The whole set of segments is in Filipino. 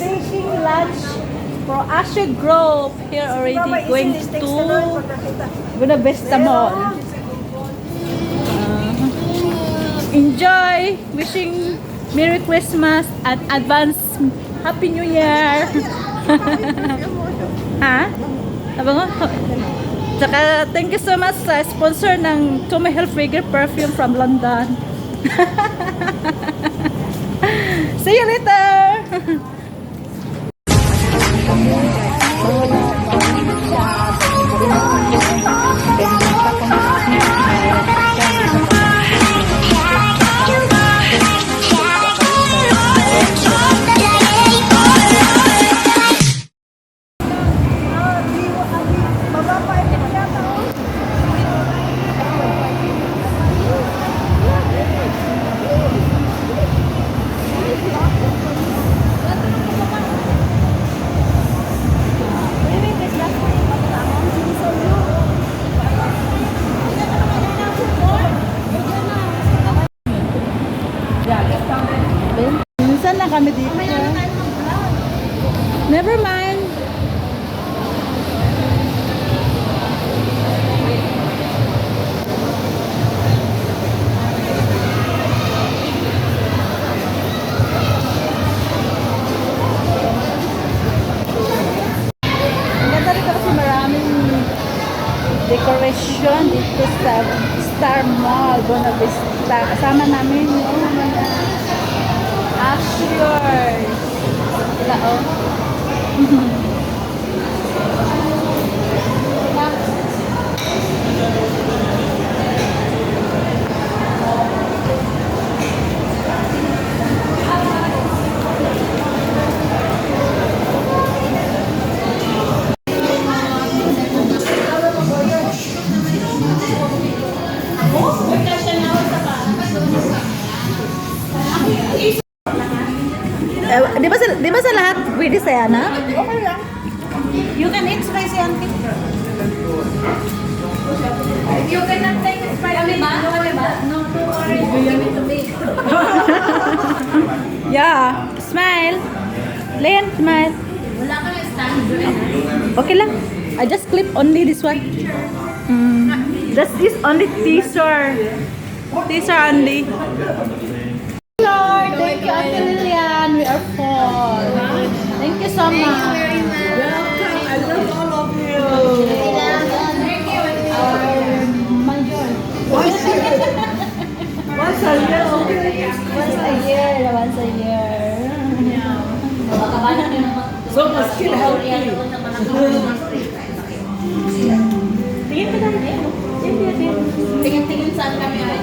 taking lunch for Asher Grove. Here already going to Buena Vista Mall. Enjoy! Wishing Merry Christmas and advance Happy New Year! Ha? Aba nga? Tsaka, thank you so much sa sponsor ng Tommy Hilfiger perfume from London. See you later! Minsan lang kami dito. Never mind. Ang ganda rito kasi maraming decoration dito sa Star Mall, Buena Vista. Kasama namin yung Asher. Wala, oh. Di ba sa lahat pwede sa Yana? Okay lang. You can eat spicy auntie. You cannot take spicy. No, give it to me. Yeah. Smile. Len, smile. Wala ka lang stand. Okay lang. I just clip only this one. Just this only teaser. Teaser only. Lord, thank you, Ate Lilian. We are full. Thank you so much. Welcome. I love all of you. Once a year. Once a year. Once a year. So much still healthy. Tingin ka tayo. Tingin-tingin saan kami ay.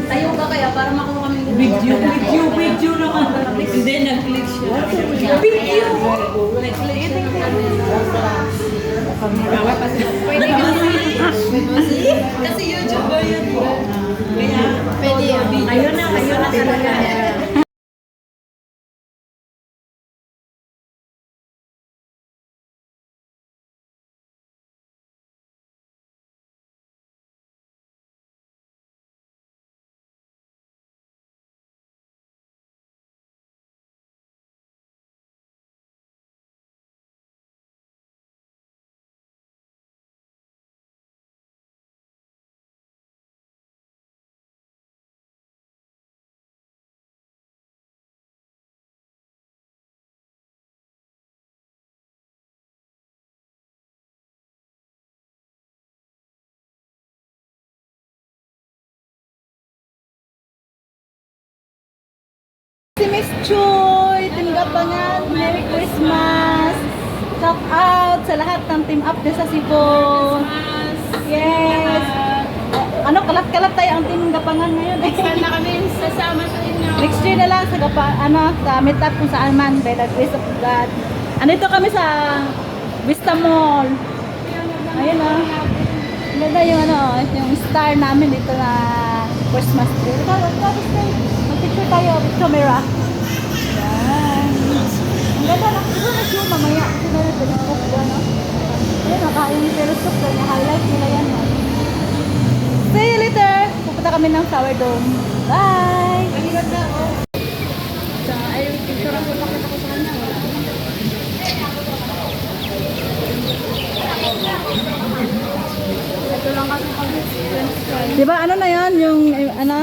Tayo ka kaya para makuha kami Video naman. Hindi, nag-click siya. Video! Nag-click siya. Pwede kasi. Kasi YouTuber yun. Kaya pwede yan. Ayun na talaga. Si Miss Choy, Team Gapangan, Merry Christmas! Shout out sa lahat ng Team Up din sa Cebu. Yes! Ano, kalat-kalat tayo ang Team Gapangan ngayon. Sana kami sasama sa inyo. Next year na lang sa sa meet up kung saan man by the grace of God. Andito kami sa Vista Mall. Ayun oh. Ganda yung yung star namin dito na Christmas tree. Tapos mag-picture tayo with camera. Yan. Ang ganda lang. Siguro na siya mamaya. Siguro na telescope doon, no? Ayun, nakain yung telescope doon. Highlight nila yan, no? See you later! Pupunta kami ng Tower Dome. Bye! Di ba ano na yan? Yung ano?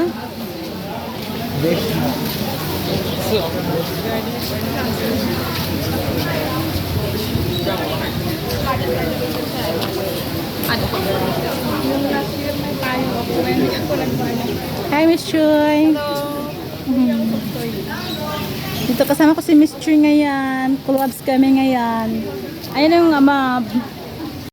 Hi, Miss Chuy. Mhm. Dito kasama ko si Miss Chuy ngayon. Collabs kami ngayon. Ayun yung ama